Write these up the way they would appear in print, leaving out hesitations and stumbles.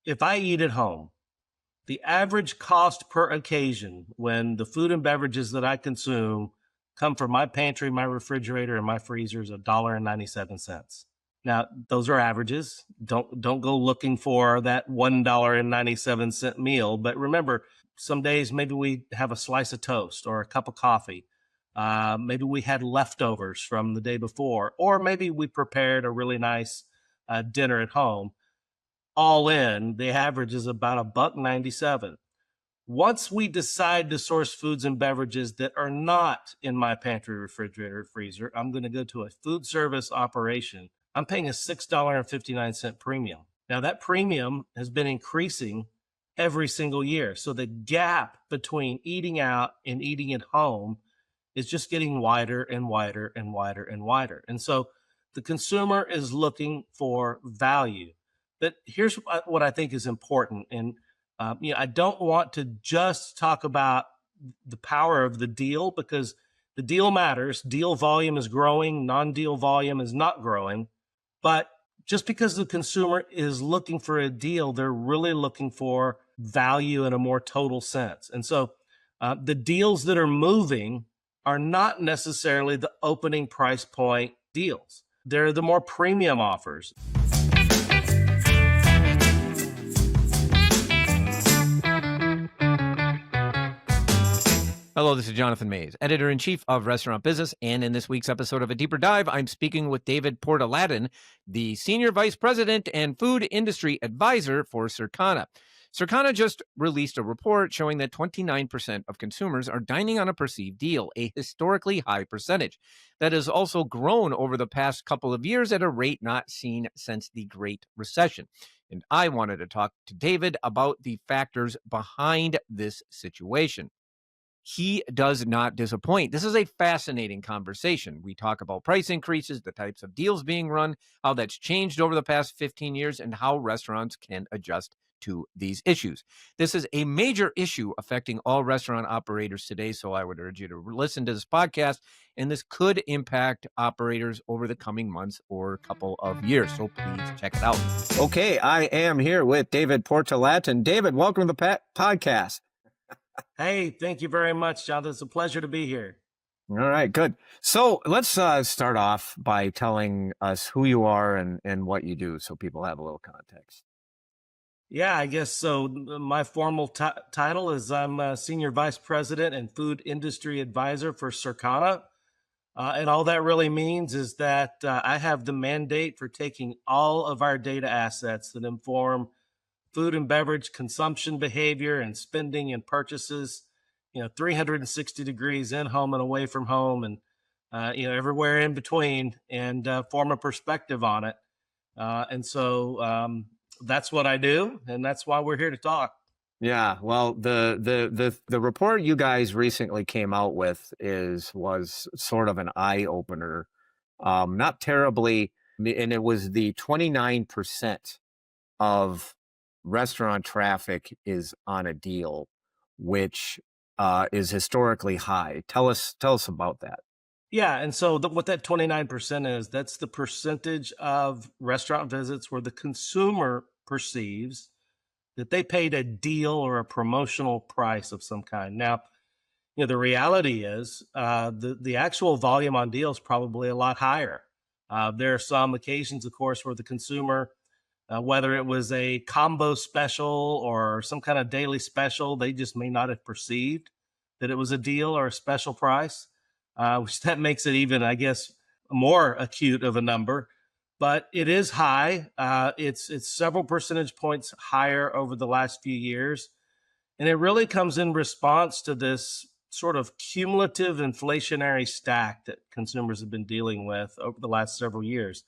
If I eat at home, the average cost per occasion when the food and beverages that I consume come from my pantry, my refrigerator, and my freezer is $1.97. Now, those are averages. Don't go looking for that $1.97 meal. But remember, some days maybe we have a slice of toast or a cup of coffee. Maybe we had leftovers from the day before, or maybe we prepared a really nice dinner at home. All in, the average is about $1.97. Once we decide to source foods and beverages that are not in my pantry, refrigerator, freezer, I'm going to go to a food service operation. I'm paying a $6.59 premium. Now, that premium has been increasing every single year. So the gap between eating out and eating at home is just getting wider and wider and wider and wider. And so the consumer is looking for value. But here's what I think is important. And I don't want to just talk about the power of the deal, because the deal matters. Deal volume is growing, non-deal volume is not growing. But just because the consumer is looking for a deal, they're really looking for value in a more total sense. And so the deals that are moving are not necessarily the opening price point deals. They're the more premium offers. Hello, this is Jonathan Mays, editor-in-chief of Restaurant Business, and in this week's episode of A Deeper Dive, I'm speaking with David Portalatin, the Senior Vice President and Food Industry Advisor for Circana. Circana just released a report showing that 29% of consumers are dining on a perceived deal, a historically high percentage that has also grown over the past couple of years at a rate not seen since the Great Recession. And I wanted to talk to David about the factors behind this situation. He does not disappoint. This is a fascinating conversation. We talk about price increases, the types of deals being run, how that's changed over the past 15 years, and how restaurants can adjust to these issues. This is a major issue affecting all restaurant operators today, so I would urge you to listen to this podcast, and this could impact operators over the coming months or couple of years, so please check it out. Okay, I am here with David Portalatin. David, welcome to the podcast. Hey, thank you very much, Jonathan. It's a pleasure to be here. All right, good. So let's start off by telling us who you are and what you do so people have a little context. Yeah, I guess so. My formal title is I'm a Senior Vice President and Food Industry Advisor for Circana. And all that really means is that I have the mandate for taking all of our data assets that inform food and beverage consumption behavior and spending and purchases, 360 degrees in home and away from home, and everywhere in between, and form a perspective on it. And so that's what I do, and that's why we're here to talk. Yeah, well, the report you guys recently came out with was sort of an eye opener, not terribly, and it was the 29% of restaurant traffic is on a deal, which is historically high. Tell us about that. Yeah, and so what that 29% is, that's the percentage of restaurant visits where the consumer perceives that they paid a deal or a promotional price of some kind. Now, the reality is the actual volume on deals probably a lot higher. There are some occasions, of course, where the consumer, whether it was a combo special or some kind of daily special, they just may not have perceived that it was a deal or a special price, which that makes it even, I guess, more acute of a number. But it is high. It's several percentage points higher over the last few years. And it really comes in response to this sort of cumulative inflationary stack that consumers have been dealing with over the last several years.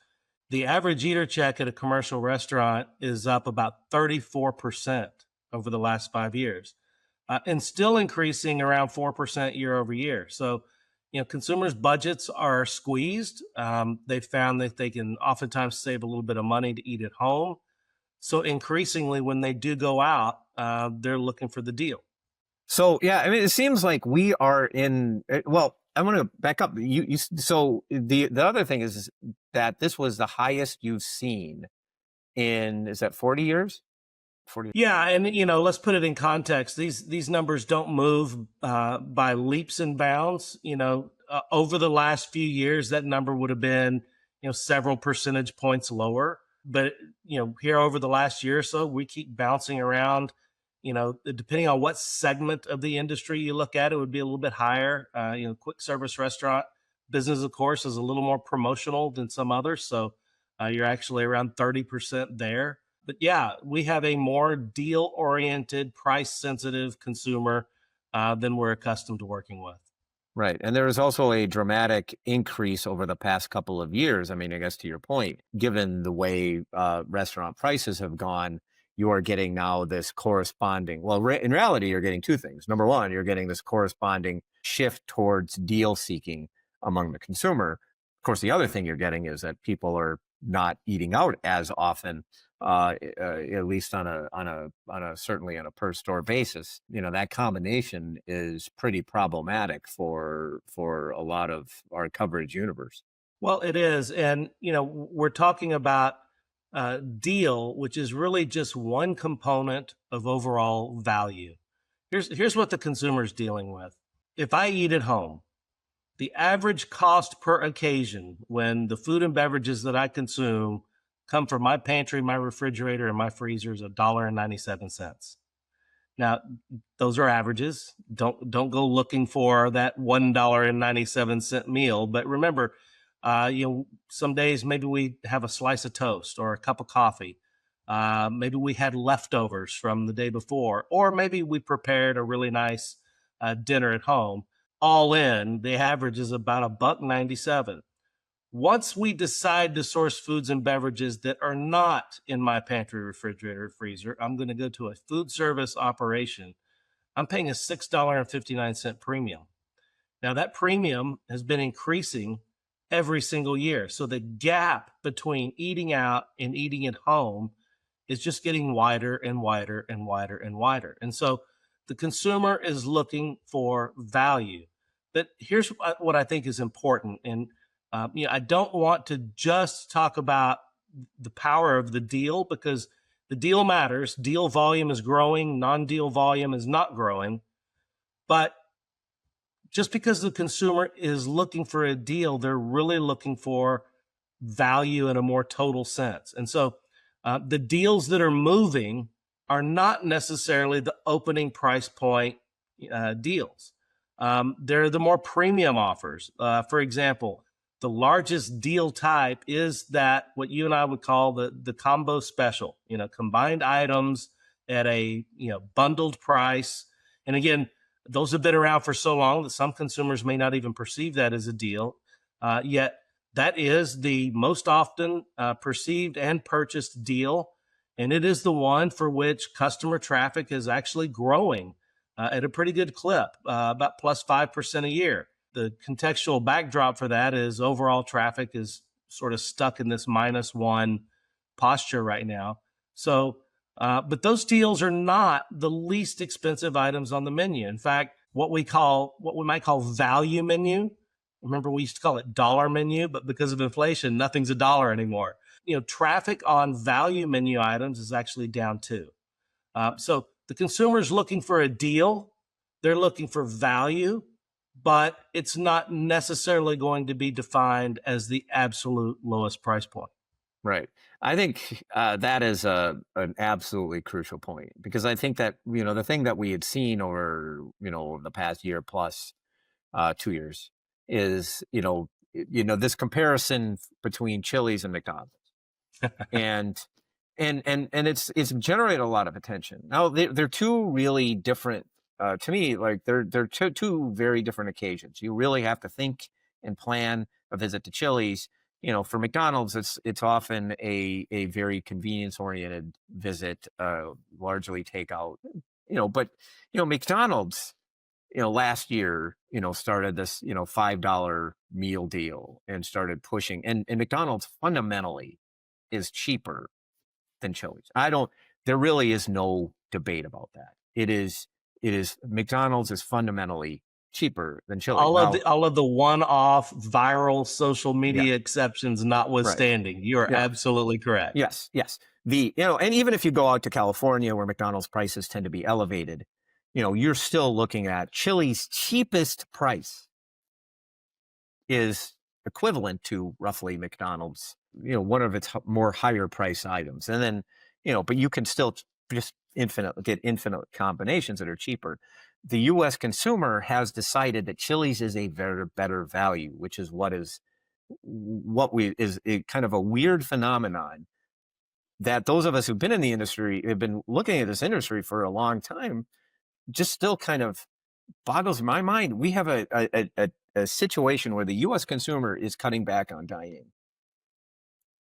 The average eater check at a commercial restaurant is up about 34% over the last 5 years, and still increasing around 4% year over year. So, consumers' budgets are squeezed. They've found that they can oftentimes save a little bit of money to eat at home. So increasingly, when they do go out, they're looking for the deal. So, yeah, I mean, it seems like we are in, well, I want to back up. So the other thing is that this was the highest you've seen in, is that 40 years? 40. Yeah, and let's put it in context. These numbers don't move by leaps and bounds. Over the last few years, that number would have been several percentage points lower. But here over the last year or so, we keep bouncing around. Depending on what segment of the industry you look at, it would be a little bit higher. Quick service restaurant business, of course, is a little more promotional than some others. So you're actually around 30% there. But yeah, we have a more deal-oriented, price-sensitive consumer than we're accustomed to working with. Right. And there is also a dramatic increase over the past couple of years. I mean, I guess to your point, given the way restaurant prices have gone, you are getting now this corresponding, well, in reality, you're getting two things. Number one, you're getting this corresponding shift towards deal seeking among the consumer. Of course, the other thing you're getting is that people are not eating out as often, at least on a certainly on a per store basis. That combination is pretty problematic for a lot of our coverage universe. Well, it is, and we're talking about deal, which is really just one component of overall value. Here's what the consumer is dealing with. If I eat at home, the average cost per occasion when the food and beverages that I consume come from my pantry, my refrigerator, and my freezer is $1.97. Now, those are averages. Don't go looking for that $1.97 meal. But remember, some days maybe we have a slice of toast or a cup of coffee. Maybe we had leftovers from the day before, or maybe we prepared a really nice dinner at home. All in, the average is about $1.97. Once we decide to source foods and beverages that are not in my pantry, refrigerator, freezer, I'm going to go to a food service operation. I'm paying a $6.59 premium. Now, that premium has been increasing every single year. So the gap between eating out and eating at home is just getting wider and wider and wider and wider. And so the consumer is looking for value. But here's what I think is important. And I don't want to just talk about the power of the deal, because the deal matters. Deal volume is growing. Non-deal volume is not growing. But just because the consumer is looking for a deal, they're really looking for value in a more total sense. And so the deals that are moving are not necessarily the opening price point deals. They're the more premium offers. For example, the largest deal type is that what you and I would call the combo special, combined items at a bundled price. And again, those have been around for so long that some consumers may not even perceive that as a deal. Yet that is the most often perceived and purchased deal. And it is the one for which customer traffic is actually growing at a pretty good clip, about plus 5% a year. The contextual backdrop for that is overall traffic is sort of stuck in this -1 posture right now. So, but those deals are not the least expensive items on the menu. In fact, what we might call value menu. Remember, we used to call it dollar menu, but because of inflation, nothing's a dollar anymore. Traffic on value menu items is actually down too. So the consumer is looking for a deal. They're looking for value, but it's not necessarily going to be defined as the absolute lowest price point. Right. I think that is an absolutely crucial point, because I think that, the thing that we had seen over, the past year plus 2 years is, this comparison between Chili's and McDonald's. and it's generated a lot of attention. Now they're two really different, to me, like they're two very different occasions. You really have to think and plan a visit to Chili's. For McDonald's, it's often a very convenience oriented visit, largely takeout. But McDonald's, last year, started this $5 meal deal and started pushing, and McDonald's fundamentally is cheaper than Chili's. There really is no debate about that. It is McDonald's is fundamentally cheaper than Chili's. All of the one-off viral social media exceptions notwithstanding, you are absolutely correct. Yes. And even if you go out to California where McDonald's prices tend to be elevated, you're still looking at Chili's cheapest price is equivalent to roughly McDonald's, one of its more higher price items. And then, but you can still just get infinite combinations that are cheaper. The U.S. consumer has decided that Chili's is a very better value, which is kind of a weird phenomenon that those of us who've been in the industry, have been looking at this industry for a long time, just still kind of boggles my mind. We have a situation where the U.S. consumer is cutting back on dining,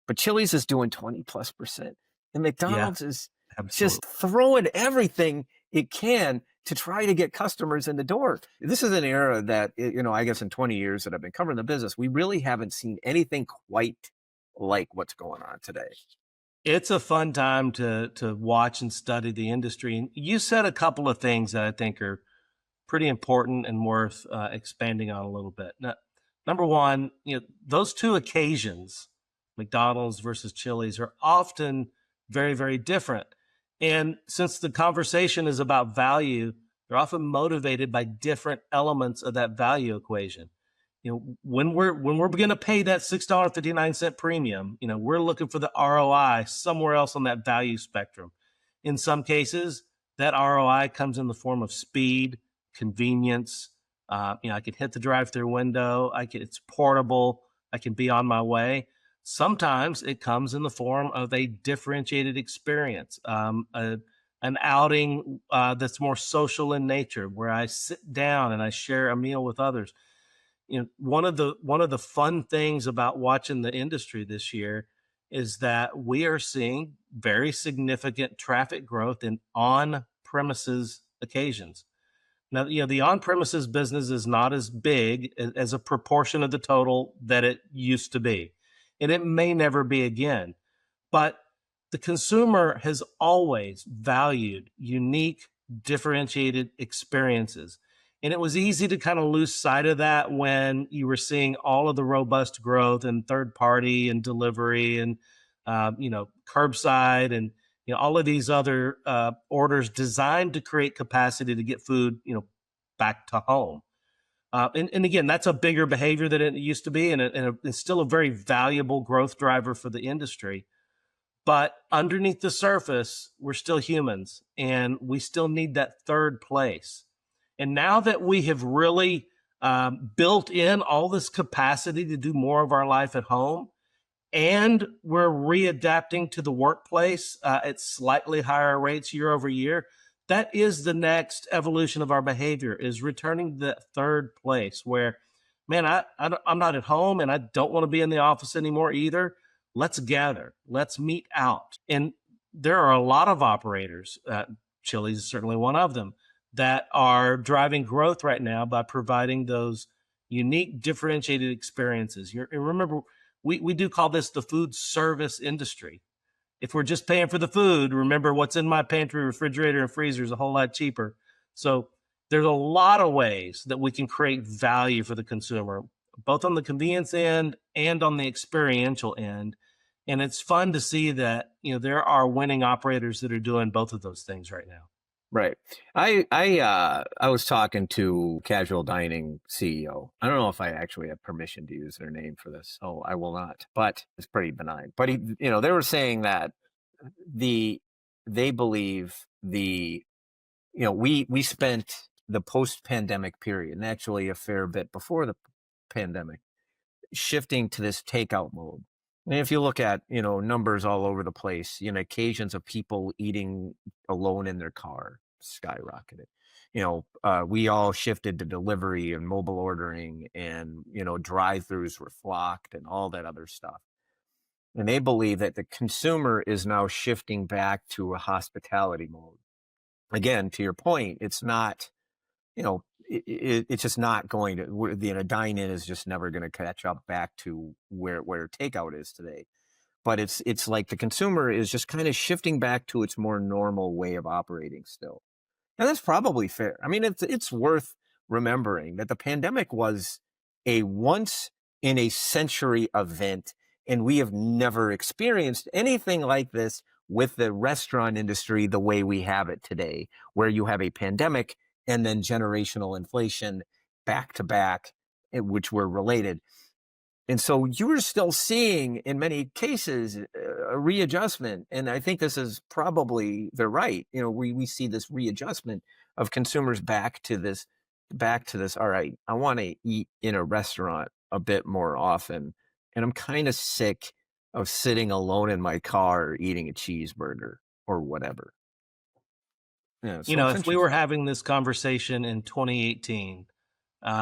but Chili's is doing 20+%, and McDonald's is Absolutely. just throwing everything it can to try to get customers in the door. This is an era that, I guess in 20 years that I've been covering the business, we really haven't seen anything quite like what's going on today. It's a fun time to watch and study the industry. And you said a couple of things that I think are pretty important and worth expanding on a little bit. Now, number one, those two occasions, McDonald's versus Chili's, are often very, very different. And since the conversation is about value, they're often motivated by different elements of that value equation. When we're going to pay that $6.59 premium, we're looking for the ROI somewhere else on that value spectrum. In some cases, that ROI comes in the form of speed, convenience. I can hit the drive-through window. It's portable. I can be on my way. Sometimes it comes in the form of a differentiated experience, an outing that's more social in nature, where I sit down and I share a meal with others. One of the fun things about watching the industry this year is that we are seeing very significant traffic growth in on-premises occasions. Now, the on-premises business is not as big as a proportion of the total that it used to be, and it may never be again. But the consumer has always valued unique, differentiated experiences. And it was easy to kind of lose sight of that when you were seeing all of the robust growth in third party and delivery and, curbside and, all of these other orders designed to create capacity to get food, back to home. And again, that's a bigger behavior than it used to be. And it's still a very valuable growth driver for the industry. But underneath the surface, we're still humans and we still need that third place. And now that we have really built in all this capacity to do more of our life at home, and we're readapting to the workplace at slightly higher rates year over year, that is the next evolution of our behavior, is returning to that third place where, man, I'm not at home and I don't want to be in the office anymore either. Let's gather. Let's meet out. And there are a lot of operators, Chili's is certainly one of them, that are driving growth right now by providing those unique, differentiated experiences. Remember, we do call this the food service industry. If we're just paying for the food, remember what's in my pantry, refrigerator, and freezer is a whole lot cheaper. So there's a lot of ways that we can create value for the consumer, both on the convenience end and on the experiential end. And it's fun to see that, there are winning operators that are doing both of those things right now. Right. I was talking to Casual Dining CEO. I don't know if I actually have permission to use their name for this, so I will not. But it's pretty benign. But they were saying that they believe we spent the post-pandemic period, and actually a fair bit before the pandemic, shifting to this takeout mode. And if you look at, numbers all over the place, occasions of people eating alone in their car skyrocketed. We all shifted to delivery and mobile ordering, and, drive-throughs were flocked and all that other stuff. And they believe that the consumer is now shifting back to a hospitality mode. Again, to your point, it's not, it's just not going to, dine-in is just never going to catch up back to where takeout is today. But it's like the consumer is just kind of shifting back to its more normal way of operating still. And that's probably fair. I mean, it's worth remembering that the pandemic was a once in a century event, and we have never experienced anything like this with the restaurant industry the way we have it today, where you have a pandemic and then generational inflation back to back, which were related. And so you're still seeing, in many cases, a readjustment. And I think this is probably the right. We see this readjustment of consumers back to this. All right, I want to eat in a restaurant a bit more often. And I'm kind of sick of sitting alone in my car eating a cheeseburger or whatever. Yeah, so it's If we were interesting. having this conversation in 2018,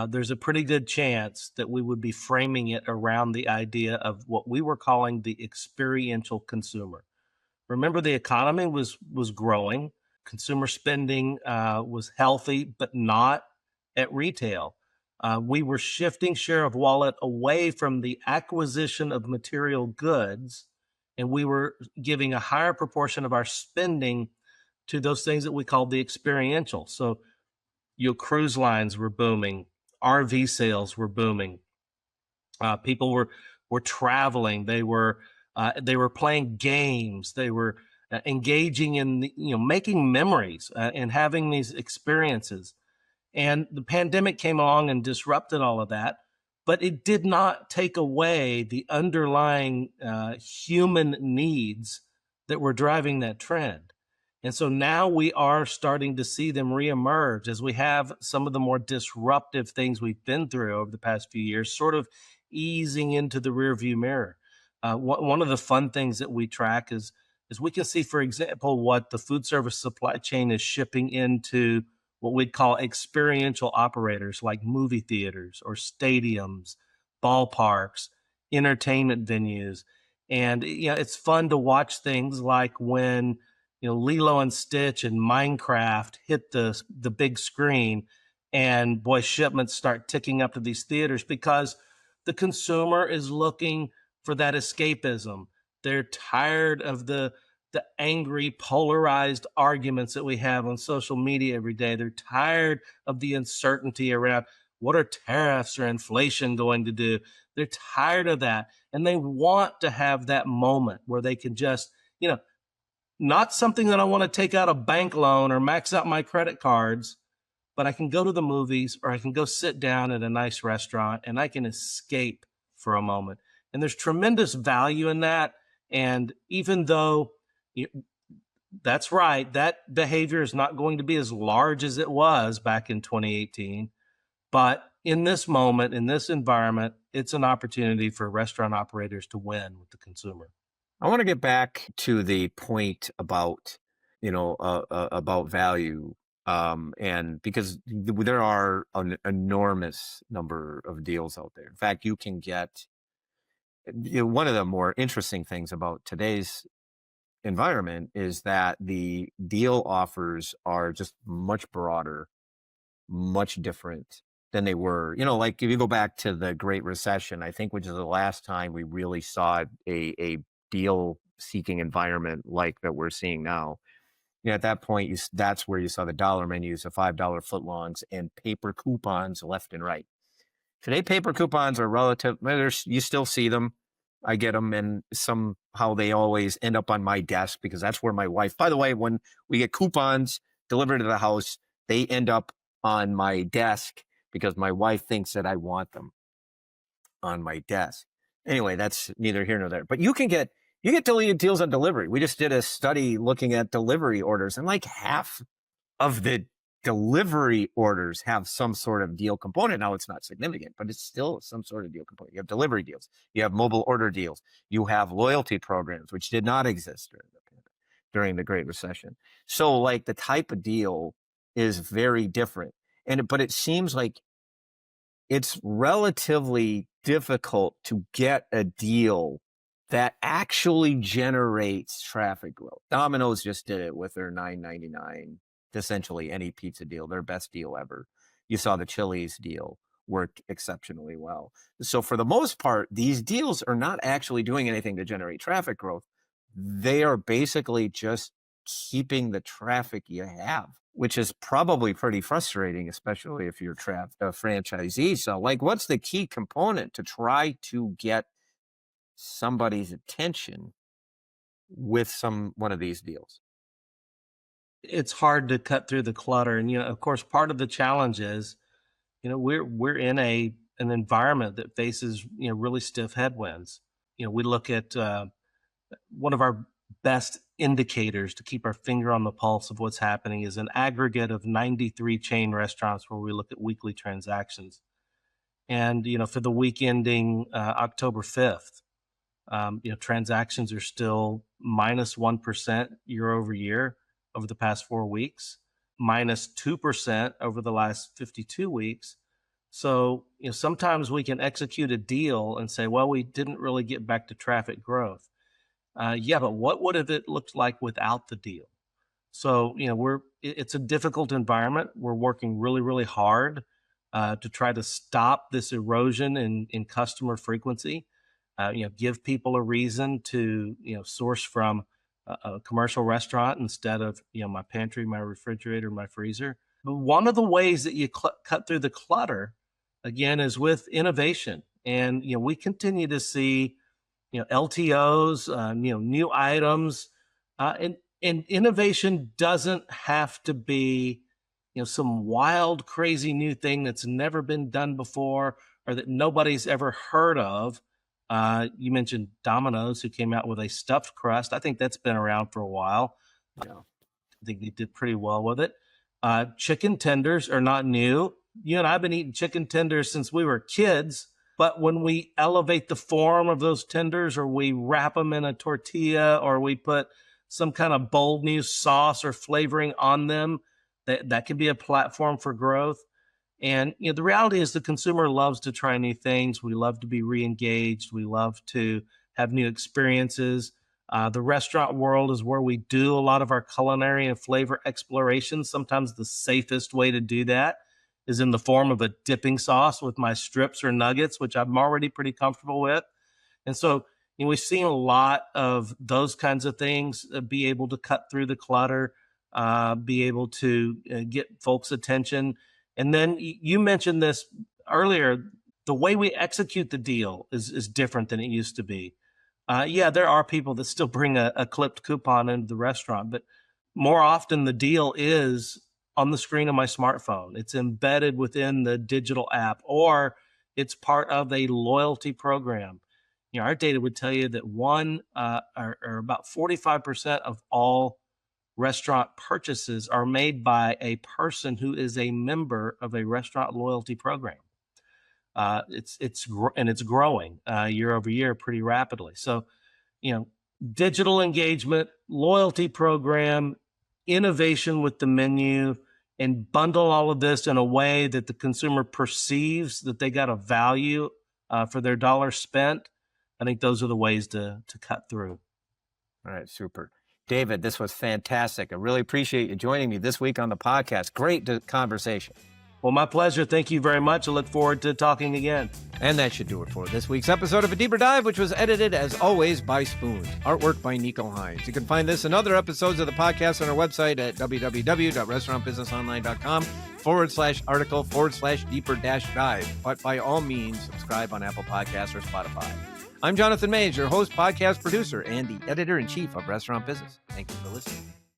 there's a pretty good chance that we would be framing it around the idea of what we were calling the experiential consumer. Remember, the economy was growing, consumer spending was healthy, but not at retail. We were shifting share of wallet away from the acquisition of material goods, and we were giving a higher proportion of our spending to those things that we called the experiential. So, cruise lines were booming, RV sales were booming, people were traveling, they were playing games, they were engaging in making memories and having these experiences. And the pandemic came along and disrupted all of that, but it did not take away the underlying human needs that were driving that trend. And so now we are starting to see them reemerge as we have some of the more disruptive things we've been through over the past few years sort of easing into the rearview mirror. One of the fun things that we track is we can see, for example, what the food service supply chain is shipping into what we'd call experiential operators like movie theaters or stadiums, ballparks, entertainment venues. And it's fun to watch things like when Lilo and Stitch and Minecraft hit the big screen, and boy, shipments start ticking up to these theaters because the consumer is looking for that escapism. They're tired of the angry, polarized arguments that we have on social media every day. They're tired of the uncertainty around what are tariffs or inflation going to do. They're tired of that. And they want to have that moment where they can just, not something that I want to take out a bank loan or max out my credit cards, but I can go to the movies or I can go sit down at a nice restaurant and I can escape for a moment. And there's tremendous value in that. And even though that's right, that behavior is not going to be as large as it was back in 2018. But in this moment, in this environment, it's an opportunity for restaurant operators to win with the consumer. I want to get back to the point about, about value. And because there are an enormous number of deals out there. In fact, you can get, one of the more interesting things about today's environment is that the deal offers are just much broader, much different than they were. Like if you go back to the Great Recession, I think, which is the last time we really saw a deal seeking environment like that we're seeing now. At that point, that's where you saw the dollar menus, the $5 footlongs, and paper coupons left and right. Today, paper coupons are relative. You still see them. I get them, and somehow they always end up on my desk because that's where my wife. By the way, when we get coupons delivered to the house, they end up on my desk because my wife thinks that I want them on my desk. Anyway, that's neither here nor there. But you get deals on delivery. We just did a study looking at delivery orders, and like half of the delivery orders have some sort of deal component. Now, it's not significant, but it's still some sort of deal component. You have delivery deals. You have mobile order deals. You have loyalty programs, which did not exist during the Great Recession. So, like, the type of deal is very different. But it seems like it's relatively difficult to get a deal that actually generates traffic growth. Domino's just did it with their $9.99, essentially any pizza deal, their best deal ever. You saw the Chili's deal work exceptionally well. So for the most part, these deals are not actually doing anything to generate traffic growth. They are basically just keeping the traffic you have, which is probably pretty frustrating, especially if you're a franchisee. So, like, what's the key component to try to get somebody's attention with one of these deals? It's hard to cut through the clutter. And, of course, part of the challenge is, we're in an environment that faces, really stiff headwinds. We look at one of our best indicators to keep our finger on the pulse of what's happening is an aggregate of 93 chain restaurants where we look at weekly transactions. And, for the week ending October 5th, transactions are still minus 1% year over year over the past 4 weeks, minus 2% over the last 52 weeks. So, sometimes we can execute a deal and say, well, we didn't really get back to traffic growth. Yeah, but what would have it looked like without the deal? So, it's a difficult environment. We're working really, really hard to try to stop this erosion in customer frequency. Give people a reason to, source from a commercial restaurant instead of, my pantry, my refrigerator, my freezer. But one of the ways that you cut through the clutter, again, is with innovation. And, we continue to see, LTOs, new items, and innovation doesn't have to be, some wild, crazy new thing that's never been done before or that nobody's ever heard of. You mentioned Domino's, who came out with a stuffed crust. I think that's been around for a while. Yeah. I think they did pretty well with it. Chicken tenders are not new. You and I have been eating chicken tenders since we were kids. But when we elevate the form of those tenders, or we wrap them in a tortilla, or we put some kind of bold new sauce or flavoring on them, that can be a platform for growth. And the reality is the consumer loves to try new things. We love to be re-engaged. We love to have new experiences. The restaurant world is where we do a lot of our culinary and flavor exploration. Sometimes the safest way to do that is in the form of a dipping sauce with my strips or nuggets, which I'm already pretty comfortable with. And so we've seen a lot of those kinds of things be able to cut through the clutter, be able to get folks' attention. And then you mentioned this earlier, the way we execute the deal is different than it used to be. Yeah, there are people that still bring a clipped coupon into the restaurant, but more often the deal is on the screen of my smartphone. It's embedded within the digital app, or it's part of a loyalty program. Our data would tell you that about 45% of all restaurant purchases are made by a person who is a member of a restaurant loyalty program. It's growing year over year pretty rapidly. So, digital engagement, loyalty program, innovation with the menu, and bundle all of this in a way that the consumer perceives that they got a value for their dollar spent. I think those are the ways to cut through. All right, super. David, this was fantastic. I really appreciate you joining me this week on the podcast. Great conversation. Well, my pleasure. Thank you very much. I look forward to talking again. And that should do it for this week's episode of A Deeper Dive, which was edited, as always, by Spoon. Artwork by Nico Hines. You can find this and other episodes of the podcast on our website at www.restaurantbusinessonline.com/article/deeper-dive. But by all means, subscribe on Apple Podcasts or Spotify. I'm Jonathan Mays, your host, podcast producer, and the editor-in-chief of Restaurant Business. Thank you for listening.